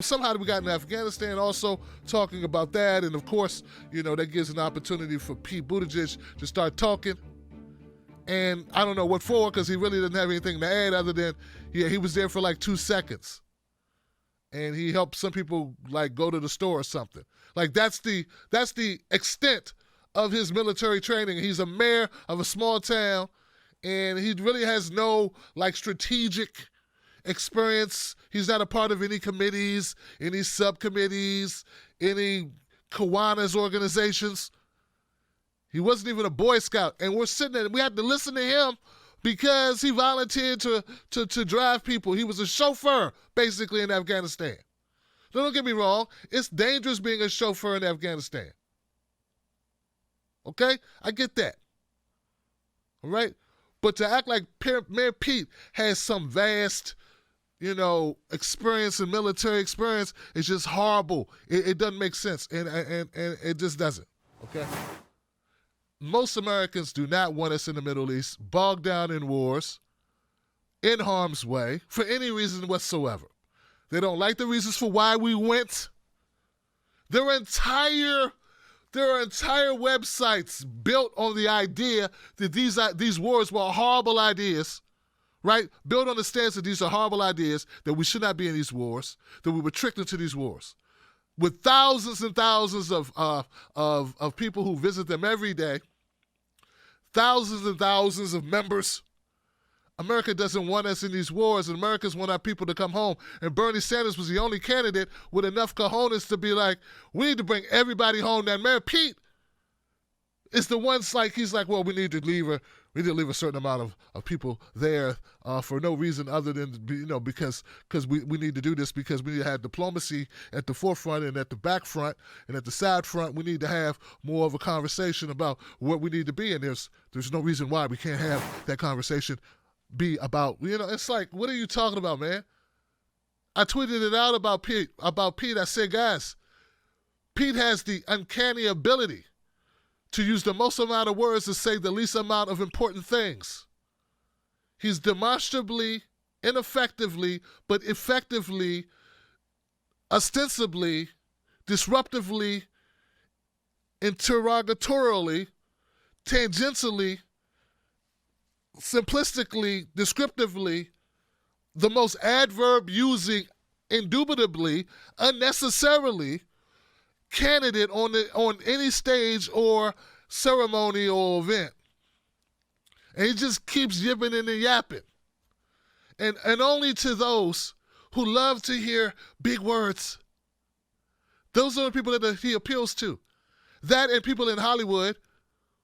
Somehow we got in Afghanistan also talking about that. And of course, that gives an opportunity for Pete Buttigieg to start talking. And I don't know what for, because he really didn't have anything to add other than, he was there for like 2 seconds. And he helped some people like go to the store or something. Like that's the extent of his military training. He's a mayor of a small town, and he really has no like strategic experience. He's not a part of any committees, any subcommittees, any Kiwanis organizations. He wasn't even a Boy Scout. And we're sitting there, we had to listen to him because he volunteered to drive people. He was a chauffeur, basically, in Afghanistan. Now, don't get me wrong. It's dangerous being a chauffeur in Afghanistan. Okay? I get that. All right? But to act like Mayor Pete has some vast, experience and military experience is just horrible. It doesn't make sense, and it just doesn't. Okay? Most Americans do not want us in the Middle East, bogged down in wars, in harm's way, for any reason whatsoever. They don't like the reasons for why we went. There are entire websites built on the idea that these wars were horrible ideas, right? Built on the stance that these are horrible ideas, that we should not be in these wars, that we were tricked into these wars. With thousands and thousands of people who visit them every day, thousands and thousands of members. America doesn't want us in these wars, and Americans want our people to come home. And Bernie Sanders was the only candidate with enough cojones to be like, we need to bring everybody home. Now, Mayor Pete is the ones he's like, well, we need to leave a certain amount of people there for no reason other than, because we need to do this, because we need to have diplomacy at the forefront and at the back front and at the side front. We need to have more of a conversation about what we need to be. And there's no reason why we can't have that conversation be about, it's like, what are you talking about, man? I tweeted it out about Pete. I said, guys, Pete has the uncanny ability to use the most amount of words to say the least amount of important things. He's demonstrably, ineffectively, but effectively, ostensibly, disruptively, interrogatorially, tangentially, simplistically, descriptively, the most adverb using, indubitably, unnecessarily, candidate on any stage or ceremony or event. And he just keeps yipping and yapping. And only to those who love to hear big words. Those are the people that he appeals to. That and people in Hollywood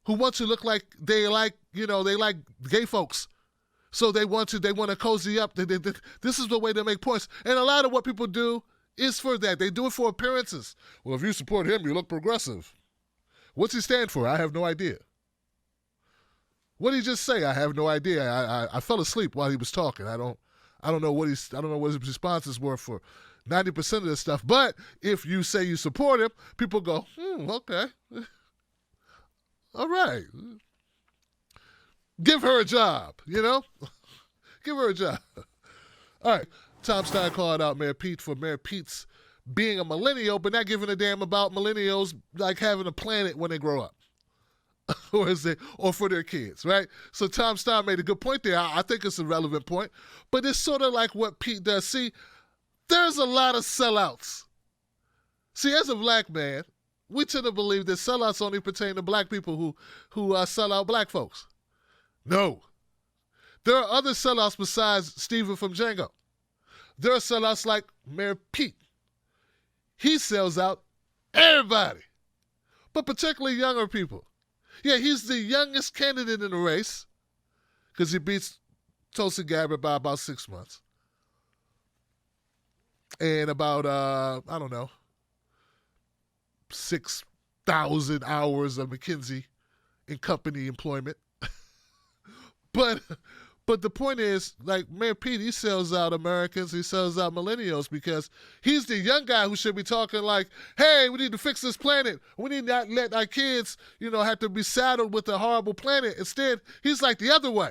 who want to look like they like gay folks. So they want to cozy up. This is the way they make points. And a lot of what people do is for that. They do it for appearances. Well, if you support him, you look progressive. What's he stand for? I have no idea. What did he just say? I have no idea. I fell asleep while he was talking. I don't know what his responses were for 90% of this stuff. But if you say you support him, people go, okay. All right. Give her a job, Give her a job. All right. Tom Stein called out Mayor Pete for Mayor Pete's being a millennial, but not giving a damn about millennials like having a planet when they grow up. or for their kids, right? So Tom Stein made a good point there. I think it's a relevant point, but it's sort of like what Pete does. See, there's a lot of sellouts. See, as a black man, we tend to believe that sellouts only pertain to black people who sell out black folks. No. There are other sellouts besides Steven from Django. There are sellouts like Mayor Pete. He sells out everybody, but particularly younger people. Yeah, he's the youngest candidate in the race because he beats Tulsi Gabbard by about 6 months. And about, 6,000 hours of McKinsey and company employment. But the point is, like Mayor Pete, he sells out Americans, he sells out millennials because he's the young guy who should be talking like, hey, we need to fix this planet. We need not let our kids, have to be saddled with a horrible planet. Instead, he's like the other way.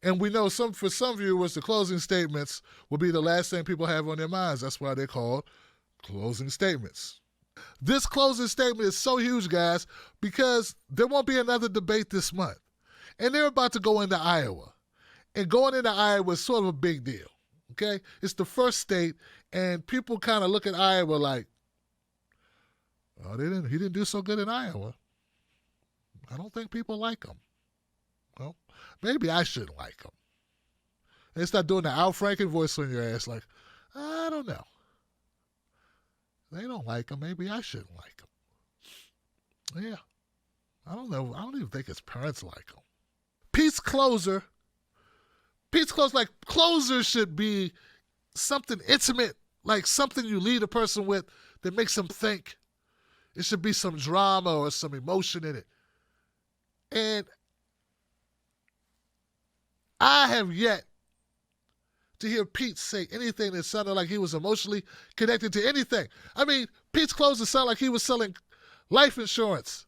And we know for some viewers, the closing statements will be the last thing people have on their minds. That's why they're called closing statements. This closing statement is so huge, guys, because there won't be another debate this month. And they're about to go into Iowa. And going into Iowa is sort of a big deal, okay? It's the first state, and people kind of look at Iowa like, oh, he didn't do so good in Iowa. I don't think people like him. Well, maybe I shouldn't like him. They start doing the Al Franken voice on your ass like, I don't know. They don't like him. Maybe I shouldn't like him. Yeah. I don't know. I don't even think his parents like him. Pete's closer, like closer should be something intimate, like something you lead a person with that makes them think. It should be some drama or some emotion in it. And I have yet to hear Pete say anything that sounded like he was emotionally connected to anything. I mean, Pete's closer sounded like he was selling life insurance.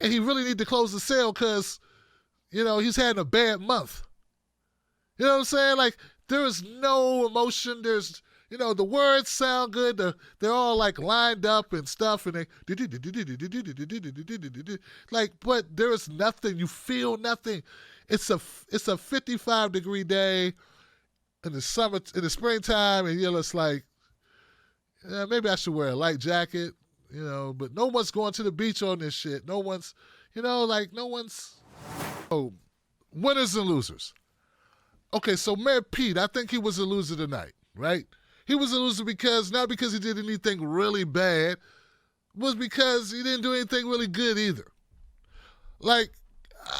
And he really need to close the sale because, he's having a bad month. You know what I'm saying? Like, there is no emotion. There's, the words sound good. They're all like lined up and stuff. And they, like, but there is nothing. You feel nothing. It's a 55-degree day in the summer, in the springtime. And it's like, yeah, maybe I should wear a light jacket, but no one's going to the beach on this shit. No one's, no one's. Oh, winners and losers. Okay, so Mayor Pete, I think he was a loser tonight, right? He was a loser not because he did anything really bad, was because he didn't do anything really good either. Like,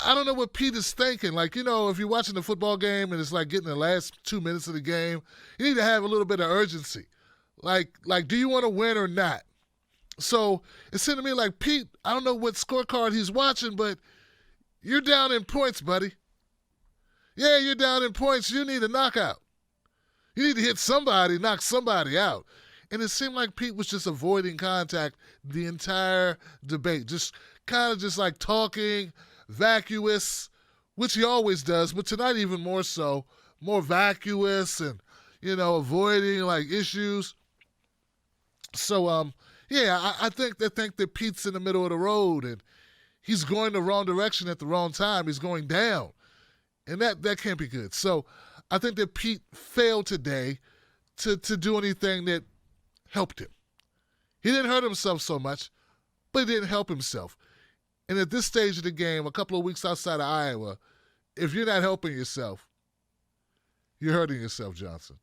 I don't know what Pete is thinking. Like, if you're watching the football game and it's like getting the last 2 minutes of the game, you need to have a little bit of urgency. Like, do you want to win or not? So it seemed to me like Pete, I don't know what scorecard he's watching, but you're down in points, buddy. Yeah, you're down in points. You need a knockout. You need to hit somebody, knock somebody out. And it seemed like Pete was just avoiding contact the entire debate. Just kind of just like talking, vacuous, which he always does, but tonight even more so, more vacuous and, avoiding like issues. So, I think that Pete's in the middle of the road and he's going the wrong direction at the wrong time. He's going down. And that can't be good. So I think that Pete failed today to do anything that helped him. He didn't hurt himself so much, but he didn't help himself. And at this stage of the game, a couple of weeks outside of Iowa, if you're not helping yourself, you're hurting yourself, Johnson.